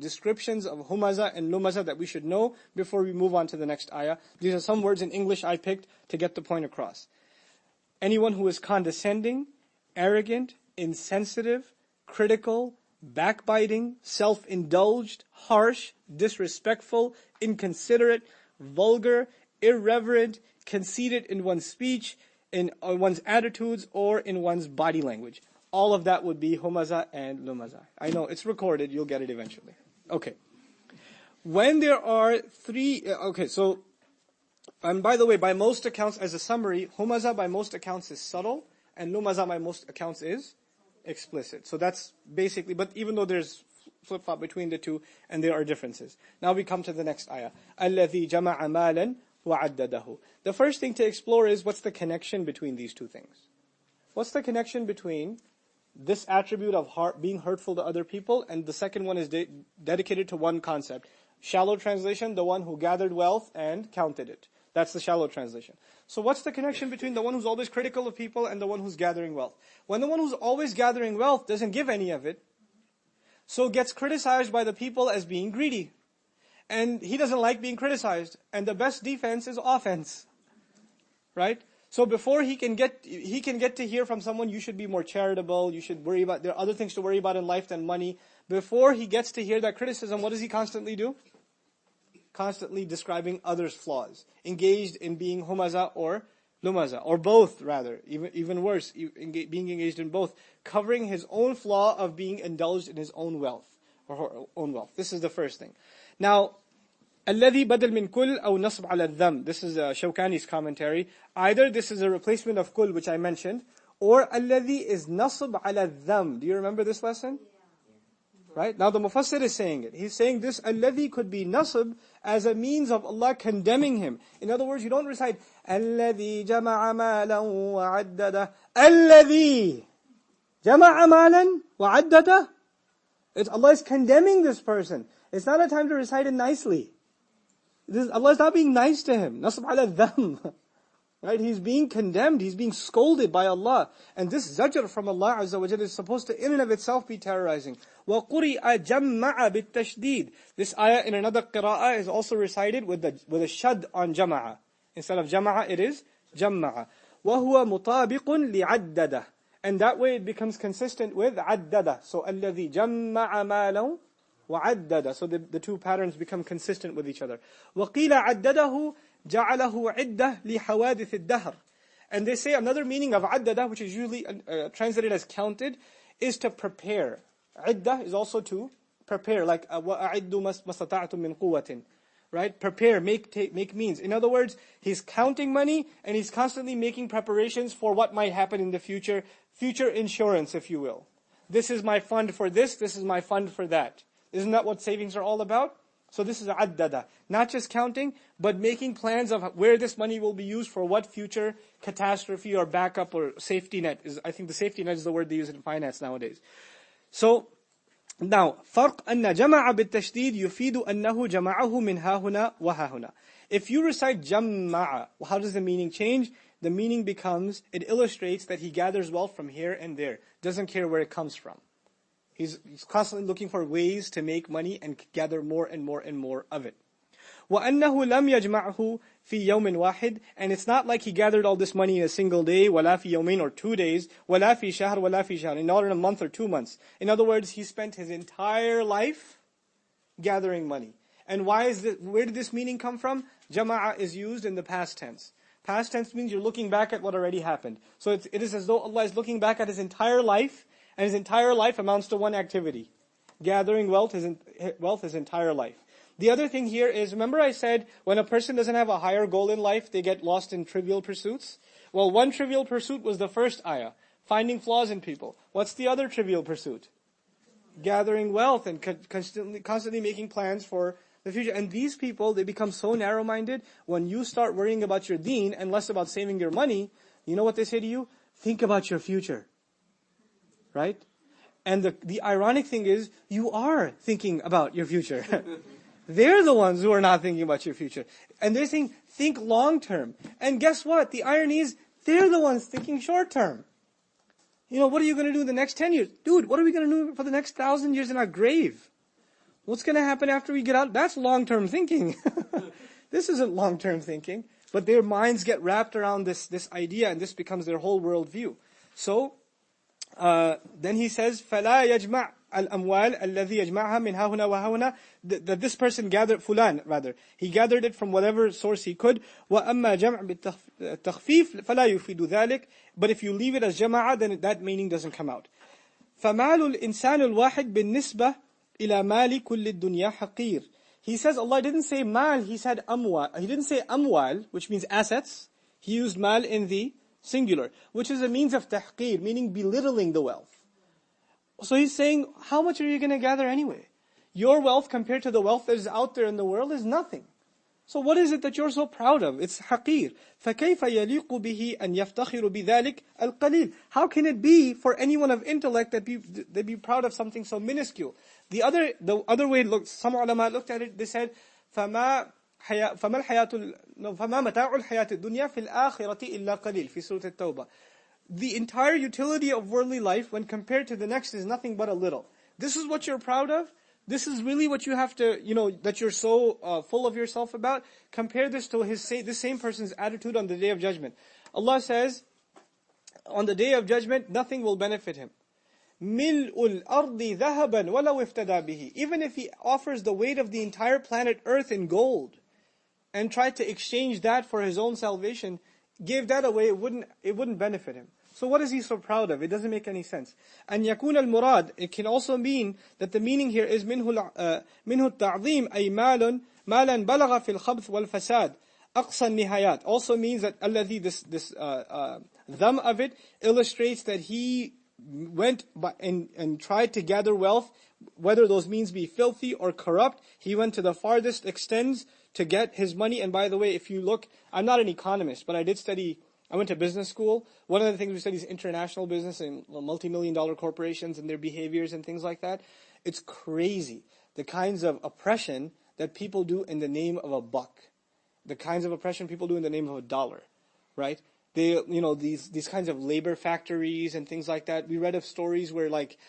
descriptions of humazah and lumazah that we should know before we move on to the next ayah. These are some words in English I picked to get the point across. Anyone who is condescending, arrogant, insensitive, critical, backbiting, self-indulged, harsh, disrespectful, inconsiderate, vulgar, irreverent, conceited in one's speech, in one's attitudes, or in one's body language. All of that would be humazah and lumazah. I know, it's recorded, you'll get it eventually. Okay. When there are three, and by the way, by most accounts, as a summary, humazah by most accounts is subtle, and lumazah by most accounts is explicit. So that's basically, but even though there's flip-flop between the two, and there are differences. Now we come to the next ayah. الَّذِي جَمَعَ مَالًا وَعَدَّدَهُ. The first thing to explore is, what's the connection between these two things? What's the connection between this attribute of being hurtful to other people, and the second one is dedicated to one concept. Shallow translation, the one who gathered wealth and counted it. That's the shallow translation. So what's the connection between the one who's always critical of people and the one who's gathering wealth? When the one who's always gathering wealth doesn't give any of it, so gets criticized by the people as being greedy. And he doesn't like being criticized. And the best defense is offense. Right? So before he can get to hear from someone, you should be more charitable, you should worry about, there are other things to worry about in life than money. Before he gets to hear that criticism, what does he constantly do? Constantly describing others' flaws. Engaged in being humazah or lumazah, or both rather, even worse, being engaged in both. Covering his own flaw of being indulged in his own wealth, or her own wealth. This is the first thing. Now, الذي بدل من كل أو نصب على الذم. This is Shawkani's commentary. Either this is a replacement of kul, which I mentioned, or الذي is nasb على الذم. Do you remember this lesson? Right? Now the Mufassir is saying it. He's saying this الذي could be nasb as a means of Allah condemning him. In other words, you don't recite الذي جمع مالا وعدده. الذي جمع مالا وعدده. It's Allah is condemning this person. It's not a time to recite it nicely. Allah is not being nice to him. Nasb ala dham. Right? He's being condemned. He's being scolded by Allah. And this zajr from Allah Azza wa Jalla is supposed to in and of itself be terrorizing. وَقُرِئَ جَمَّعَ بِالتَّشْدِيد. This ayah in another qira'ah is also recited with a shad on jama'a. Instead of jama'a, it is jamma'a. وَهُوَ مُطَابِقٌ لِعَدَّدَ. And that way it becomes consistent with عَدَّدَ. So الَّذِي جَمَّعَ مَالًا وَعَدَّدَ. So the two patterns become consistent with each other. وَقِيلَ عَدَّدَهُ جَعَلَهُ عِدَّةً لِحَوَادِثِ الدَّهْرِ. And they say another meaning of عَدَّدَ, which is usually translated as counted, is to prepare. عِدَّة is also to prepare, like وَأَعِدُّ مَا اسْتَطَعْتُم مِّن قُوَّةٍ. Right? Prepare, make means. In other words, he's counting money and he's constantly making preparations for what might happen in the future. Future insurance, if you will. This is my fund for this is my fund for that. Isn't that what savings are all about? So this is addada. Not just counting, but making plans of where this money will be used for what future catastrophe or backup or safety net. I think the safety net is the word they use in finance nowadays. So, now, فرق أن جمع بالتشديد يفيد أنه جمعه من ها هنا وها هنا. If you recite جمع, how does the meaning change? The meaning becomes, it illustrates that he gathers wealth from here and there. Doesn't care where it comes from. He's constantly looking for ways to make money and gather more and more and more of it. وَأَنَّهُ لَمْ يَجْمَعْهُ فِي يَوْمٍ وَاحِدٍ. And it's not like he gathered all this money in a single day, وَلَا فِي يَوْمٍ, or 2 days, وَلَا فِي شَهْرٍ وَلَا فِي شَهْرٍ, not in a month or 2 months. In other words, he spent his entire life gathering money. And where did this meaning come from? Jama'a is used in the past tense. Past tense means you're looking back at what already happened. So it is as though Allah is looking back at his entire life, and his entire life amounts to one activity. Gathering wealth his entire life. The other thing here is, remember I said, when a person doesn't have a higher goal in life, they get lost in trivial pursuits? Well, one trivial pursuit was the first ayah, finding flaws in people. What's the other trivial pursuit? Gathering wealth and constantly making plans for the future. And these people, they become so narrow-minded, when you start worrying about your deen and less about saving your money, you know what they say to you? Think about your future. Right? And the ironic thing is, you are thinking about your future. They're the ones who are not thinking about your future. And they're saying, think long term. And guess what? The irony is, they're the ones thinking short term. You know, what are you going to do in the next 10 years? Dude, what are we going to do for the next 1,000 years in our grave? What's going to happen after we get out? That's long-term thinking. This isn't long-term thinking. But their minds get wrapped around this idea, and this becomes their whole worldview. So, then he says, فَلَا يَجْمَعْ الْأَمْوَالِ الَّذِي يَجْمَعْهَا مِنْ هَاهُنَا وَهَاهُنَا, that this person gathered, fulan rather, he gathered it from whatever source he could. وَأَمَّا جَمْعْ بِالتَّخْفِيفِ فَلَا يُفِيدُ ذَلك. But if you leave it as جَمَعَ, then that meaning doesn't come out. فَمَالُ الْإِنسَانُ الْوَاحِدِ بِالنِّسْبَةِ إِلَى مَالِ كُلِّ الدُّنْيَا حَقِيرٌ. He says Allah didn't say mal, He said amwal. He didn't say amwal, which means assets. He used mal in the singular, which is a means of tahqir, meaning belittling the wealth. So He's saying, how much are you going to gather anyway? Your wealth compared to the wealth that is out there in the world is nothing. So what is it that you're so proud of? It's haqir. فَكَيْفَ يَلِيقُ بِهِ أَنْ يَفْتَخِرُ بِذَلِكَ الْقَلِيلِ. How can it be for anyone of intellect that they be proud of something so minuscule? The other way, some ulama looked at it, they said, فَمَا مَتَاعُ الْحَيَاةِ الدُّنْيَا فِي الْآخِرَةِ إِلَّا قَلِيلٌ فِي سُورَةِ التَّوْبَةِ. The entire utility of worldly life, when compared to the next, is nothing but a little. This is what you're proud of? This is really what you have to, that you're so full of yourself about? Compare this to this same person's attitude on the Day of Judgment. Allah says, on the Day of Judgment, nothing will benefit him. مِلْءُ الْأَرْضِ ذَهَبًا وَلَوْ اِفْتَدَى بِهِ. Even if he offers the weight of the entire planet Earth in gold, and tried to exchange that for his own salvation, gave that away, it wouldn't benefit him. So what is he so proud of? It doesn't make any sense. And يكون المراد, it can also mean that the meaning here is منه التعظيم أي مالا بلغ في الخبث والفساد أقصى النهايات. Also means that الذي, this dham of it illustrates that he went and tried to gather wealth, whether those means be filthy or corrupt. He went to the farthest extents to get his money. And by the way, if you look, I'm not an economist, but I went to business school. One of the things we study is international business and multi-million-dollar corporations and their behaviors and things like that. It's crazy, the kinds of oppression that people do in the name of a buck. The kinds of oppression people do in the name of a dollar, right? They, these kinds of labor factories and things like that. We read of stories where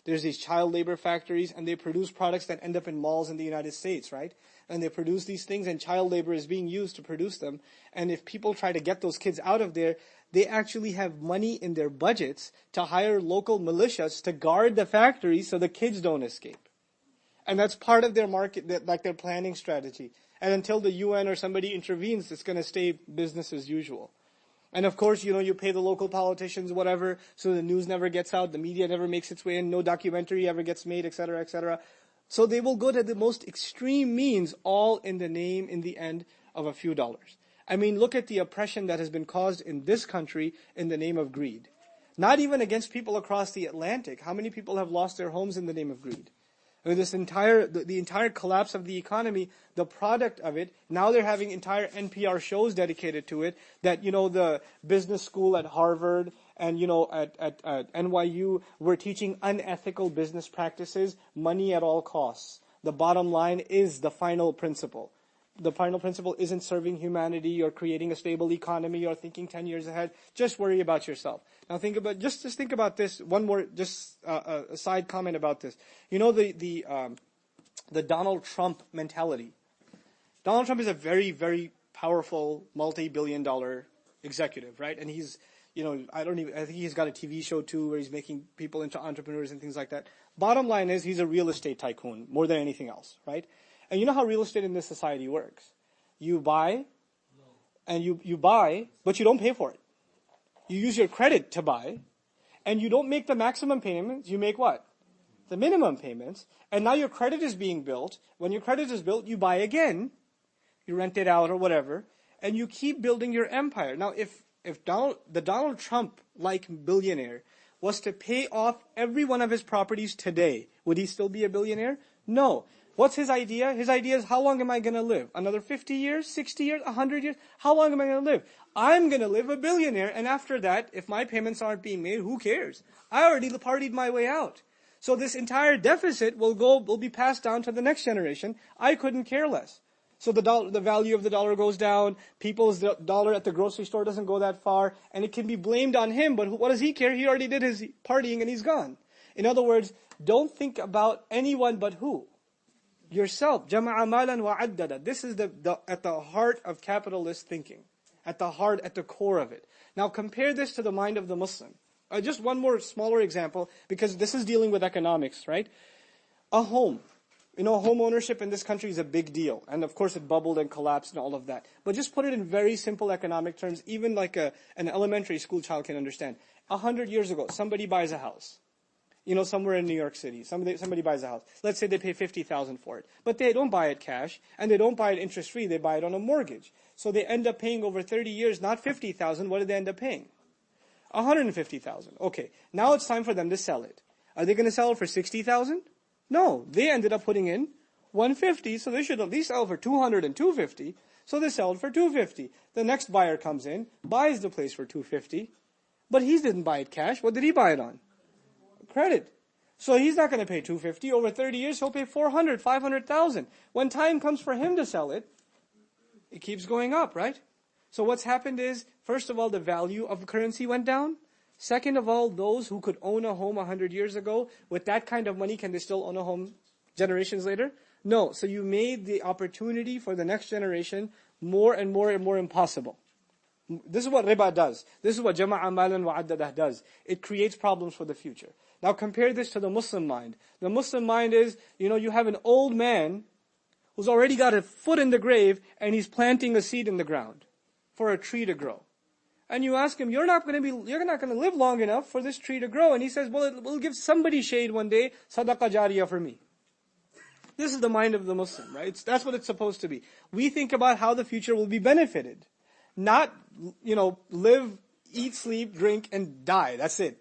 there's these child labor factories and they produce products that end up in malls in the United States, right? And they produce these things and child labor is being used to produce them. And if people try to get those kids out of there, they actually have money in their budgets to hire local militias to guard the factories so the kids don't escape. And that's part of their market, their planning strategy. And until the UN or somebody intervenes, it's going to stay business as usual. And of course, you pay the local politicians whatever, so the news never gets out, the media never makes its way in, no documentary ever gets made, etc., etc. So they will go to the most extreme means, all in the end of a few dollars. I mean, look at the oppression that has been caused in this country in the name of greed. Not even against people across the Atlantic. How many people have lost their homes in the name of greed? I mean, the entire collapse of the economy, the product of it, now they're having entire NPR shows dedicated to it, that, the business school at Harvard and, at NYU, we're teaching unethical business practices, money at all costs. The bottom line is the final principle. The final principle isn't serving humanity or creating a stable economy or thinking 10 years ahead. Just worry about yourself. Now just think about this. One more, just a side comment about this. The Donald Trump mentality. Donald Trump is a very, very powerful, multi-billion-dollar executive, right? And he's, I think he's got a TV show too where he's making people into entrepreneurs and things like that. Bottom line is he's a real estate tycoon more than anything else, right? And you know how real estate in this society works. You buy, and you buy, but you don't pay for it. You use your credit to buy, and you don't make the maximum payments. You make what? The minimum payments. And now your credit is being built. When your credit is built, you buy again. You rent it out or whatever, and you keep building your empire. Now, if the Donald Trump-like billionaire was to pay off every one of his properties today, would he still be a billionaire? No. What's his idea? His idea is, how long am I going to live? Another 50 years, 60 years, 100 years? How long am I going to live? I'm going to live a billionaire, and after that, if my payments aren't being made, who cares? I already partied my way out. So this entire deficit will be passed down to the next generation. I couldn't care less. So the value of the dollar goes down. People's dollar at the grocery store doesn't go that far, and it can be blamed on him, but what does he care? He already did his partying and he's gone. In other words, don't think about anyone but who? yourself. جَمَعَ مَالًا وَعَدَّدَ. This is at the heart of capitalist thinking. At the core of it. Now compare this to the mind of the Muslim. Just one more smaller example, because this is dealing with economics, right? A home. Home ownership in this country is a big deal. And of course it bubbled and collapsed and all of that. But just put it in very simple economic terms, even like an elementary school child can understand. 100 years ago, somebody buys a house. Somewhere in New York City. Somebody buys a house. Let's say they pay $50,000 for it. But they don't buy it cash, and they don't buy it interest-free, they buy it on a mortgage. So they end up paying over 30 years, not $50,000, what did they end up paying? $150,000. Okay, now it's time for them to sell it. Are they going to sell it for $60,000? No, they ended up putting in $150, so they should at least sell for $200 and $250, so they sell it for $250. The next buyer comes in, buys the place for $250, but he didn't buy it cash. What did he buy it on? Credit. So he's not going to pay $250. Over 30 years, he'll pay $400,000, $500,000. When time comes for him to sell it, it keeps going up, right? So what's happened is, first of all, the value of currency went down. Second of all, those who could own a home 100 years ago, with that kind of money, can they still own a home generations later? No. So you made the opportunity for the next generation more and more and more impossible. This is what riba does. This is what jama'a malan wa addadah does. It creates problems for the future. Now compare this to the Muslim mind. The Muslim mind is, you have an old man who's already got a foot in the grave, and he's planting a seed in the ground for a tree to grow. And you ask him, you're not going to live long enough for this tree to grow. And he says, well, it will give somebody shade one day, sadaqah jariyah for me. This is the mind of the Muslim, right? That's what it's supposed to be. We think about how the future will be benefited. Not, live, eat, sleep, drink, and die. That's it.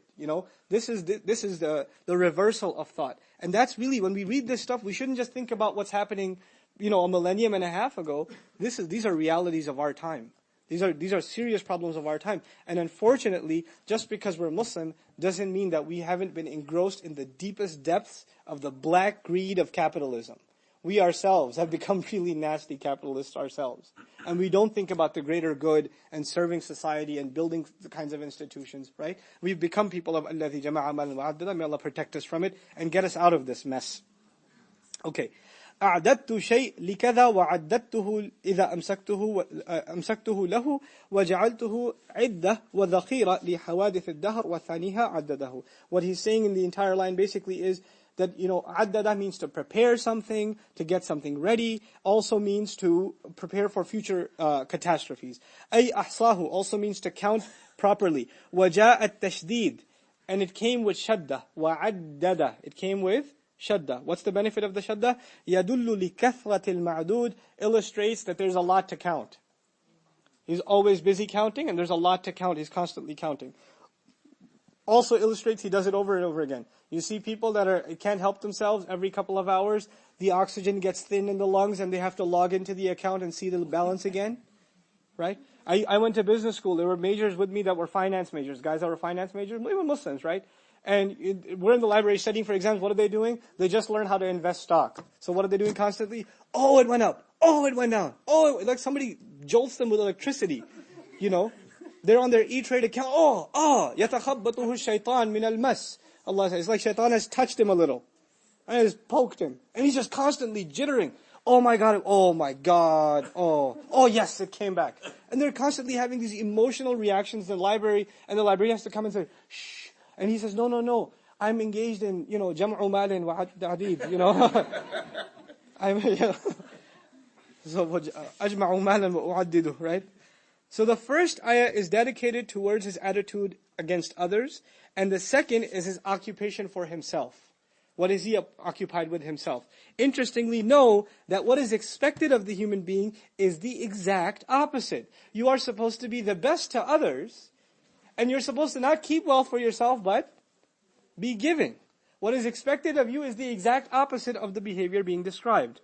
This is the reversal of thought. And that's really, when we read this stuff, we shouldn't just think about what's happening, a millennium and a half ago. These are realities of our time. These are serious problems of our time. And unfortunately, just because we're Muslim doesn't mean that we haven't been engrossed in the deepest depths of the black greed of capitalism. We ourselves have become really nasty capitalists ourselves. And we don't think about the greater good and serving society and building the kinds of institutions, right? We've become people of الَّذِي جَمَعَ مَالًا وَعَدَّدَهُ. May Allah protect us from it and get us out of this mess. Okay. أعددت شيء لكذا وعددته إذا أمسكته له وجعلته عدة وذخيرة لحوادث الدهر وثانيها عدده. What he's saying in the entire line basically is that, عدده means to prepare something, to get something ready, also means to prepare for future catastrophes. أي أحصاه also means to count properly. وجاء التشديد, and it came with shadda. وعدده, it came with shadda. What's the benefit of the shadda? يَدُلُّ لِكَثْرَةِ الْمَعْدُودِ, illustrates that there's a lot to count. He's always busy counting, and there's a lot to count. He's constantly counting. Also illustrates he does it over and over again. You see people that can't help themselves. Every couple of hours, the oxygen gets thin in the lungs, and they have to log into the account and see the balance again. Right? I went to business school. There were majors with me that were finance majors. Guys that were finance majors, even Muslims, right? And we're in the library studying for exams. What are they doing? They just learned how to invest stock. So what are they doing constantly? Oh, it went up. Oh, it went down. Like somebody jolts them with electricity. They're on their E-Trade account. يَتَخَبَّطُهُ الشَّيْطَانِ مِنَ الْمَسِّ. Allah says, it's like shaitan has touched him a little. And has poked him. And he's just constantly jittering. Oh my God. Oh yes, it came back. And they're constantly having these emotional reactions in the library. And the librarian has to come and say, shh. And he says, no, I'm engaged in, jam'u malin wa adid, So, ajma'u malin wa u'addidu, right? So the first ayah is dedicated towards his attitude against others. And the second is his occupation for himself. What is he occupied with himself? Interestingly, know that what is expected of the human being is the exact opposite. You are supposed to be the best to others, and you're supposed to not keep wealth for yourself, but be giving. What is expected of you is the exact opposite of the behavior being described.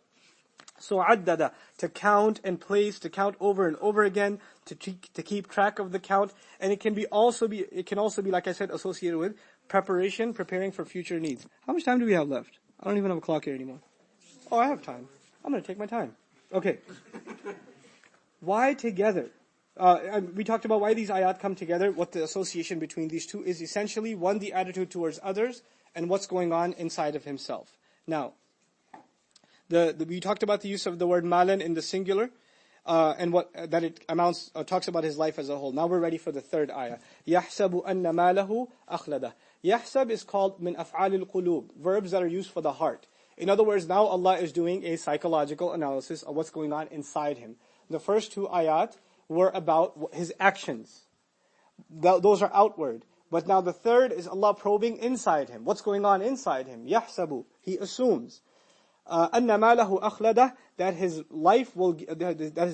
So addada, to count and place, to count over and over again, to keep track of the count, and it can also be, like I said, associated with preparing for future needs. How much time do we have left? I don't even have a clock here anymore. Oh, I have time. I'm going to take my time. Okay. Why together? We talked about why these ayat come together, what the association between these two is. Essentially, one, the attitude towards others, and what's going on inside of himself. Now, We talked about the use of the word malan in the singular, and what that it amounts talks about his life as a whole. Now we're ready for the third ayah. يَحْسَبُ أَنَّ مَالَهُ أَخْلَدَهُ. Yahsab is called min af'al al-qulub, verbs that are used for the heart. In other words, now Allah is doing a psychological analysis of what's going on inside him. The first two ayat were about his actions. Those are outward. But now the third is Allah probing inside him. What's going on inside him? Yahsabu, he assumes. أَنَّ مَالَهُ أَخْلَدَهُ, that his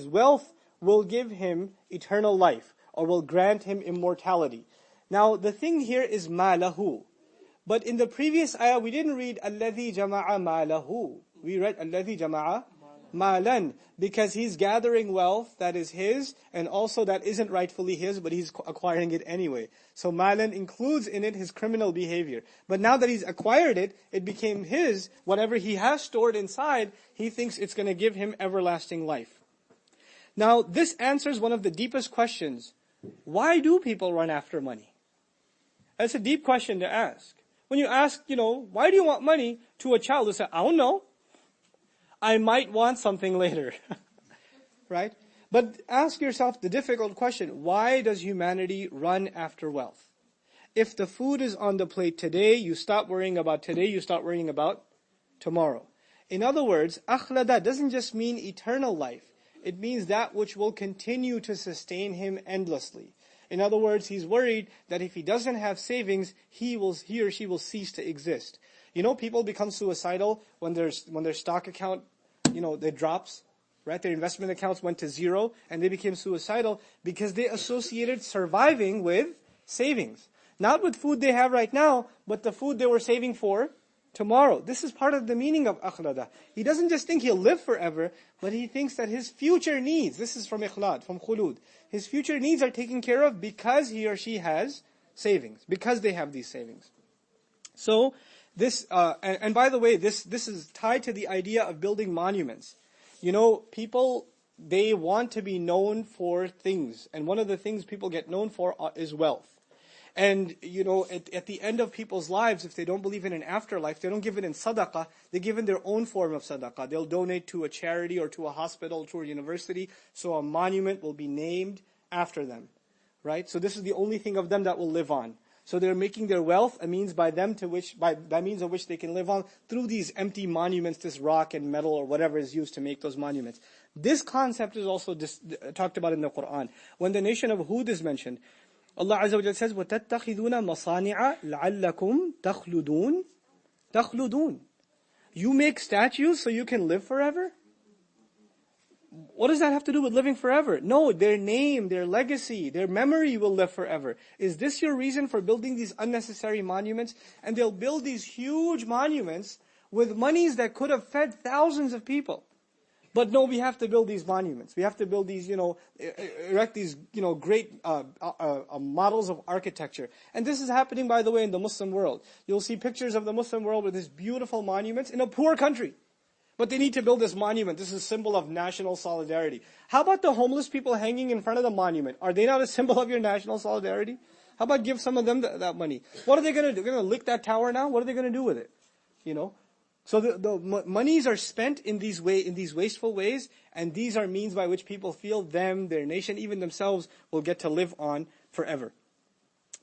wealth will give him eternal life, or will grant him immortality. Now the thing here is malahu. But in the previous ayah we didn't read الَّذِي جَمَعَ مَالَهُ. We read الَّذِي جَمَعَ malan, because he's gathering wealth that is his, and also that isn't rightfully his, but he's acquiring it anyway. So malan includes in it his criminal behavior. But now that he's acquired it, it became his. Whatever he has stored inside, he thinks it's going to give him everlasting life. Now this answers one of the deepest questions. Why do people run after money? That's a deep question to ask. When you ask, why do you want money, to a child, they say, I don't know. I might want something later. Right? But ask yourself the difficult question, why does humanity run after wealth? If the food is on the plate today, you stop worrying about today, you start worrying about tomorrow. In other words, akhlada doesn't just mean eternal life. It means that which will continue to sustain him endlessly. In other words, he's worried that if he doesn't have savings, he or she will cease to exist. People become suicidal when their stock account, it drops, right? Their investment accounts went to zero, and they became suicidal because they associated surviving with savings. Not with food they have right now, but the food they were saving for tomorrow. This is part of the meaning of akhlada. He doesn't just think he'll live forever, but he thinks that his future needs, this is from ikhlad, from khulud, his future needs are taken care of because he or she has savings, because they have these savings. So, this, and by the way, this is tied to the idea of building monuments. People, they want to be known for things, and one of the things people get known for is wealth. And, at the end of people's lives, if they don't believe in an afterlife, they don't give it in sadaqah, they give in their own form of sadaqah. They'll donate to a charity or to a hospital, to a university, so a monument will be named after them. Right? So this is the only thing of them that will live on. So they're making their wealth a means by means of which they can live on through these empty monuments, this rock and metal or whatever is used to make those monuments. This concept is also talked about in the Quran. When the nation of Hud is mentioned, Allah Azza wa Jalla says, وَتَتَّخِذُونَ مَصَانِعَ لَعَلَّكُمْ تَخْلُدُونَ. You make statues so you can live forever? What does that have to do with living forever? No, their name, their legacy, their memory will live forever. Is this your reason for building these unnecessary monuments? And they'll build these huge monuments with monies that could have fed thousands of people. But no, we have to build these monuments. We have to build these, erect these, great models of architecture. And this is happening, by the way, in the Muslim world. You'll see pictures of the Muslim world with these beautiful monuments in a poor country. But they need to build this monument. This is a symbol of national solidarity. How about the homeless people hanging in front of the monument? Are they not a symbol of your national solidarity? How about give some of them that money? What are they going to do? They're going to lick that tower now? What are they going to do with it? So the monies are spent in these wasteful ways, and these are means by which people feel them, their nation, even themselves will get to live on forever.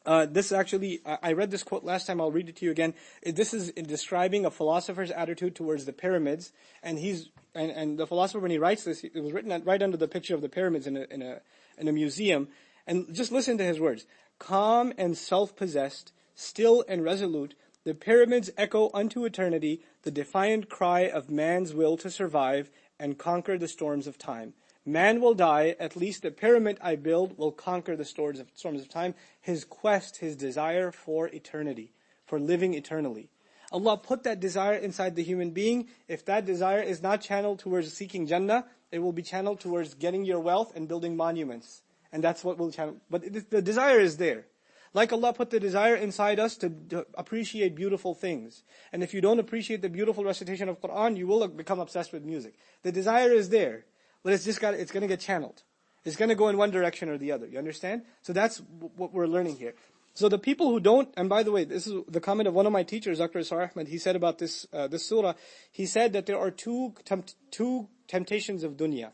This actually, I read this quote last time, I'll read it to you again. This is in describing a philosopher's attitude towards the pyramids, and the philosopher, when he writes this, it was written right under the picture of the pyramids in a museum, and just listen to his words. Calm and self-possessed, still and resolute, the pyramids echo unto eternity the defiant cry of man's will to survive and conquer the storms of time. Man will die, at least the pyramid I build will conquer the storms of time. His quest, his desire for eternity, for living eternally. Allah put that desire inside the human being. If that desire is not channeled towards seeking Jannah, it will be channeled towards getting your wealth and building monuments. And that's what will channel. But the desire is there. Like Allah put the desire inside us to appreciate beautiful things. And if you don't appreciate the beautiful recitation of Quran, you will become obsessed with music. The desire is there. But it's going to get channeled. It's going to go in one direction or the other. You understand? So that's what we're learning here. So the people who don't, and by the way, this is the comment of one of my teachers, Dr. Isar Ahmed. He said about this surah, he said that there are two temptations of dunya.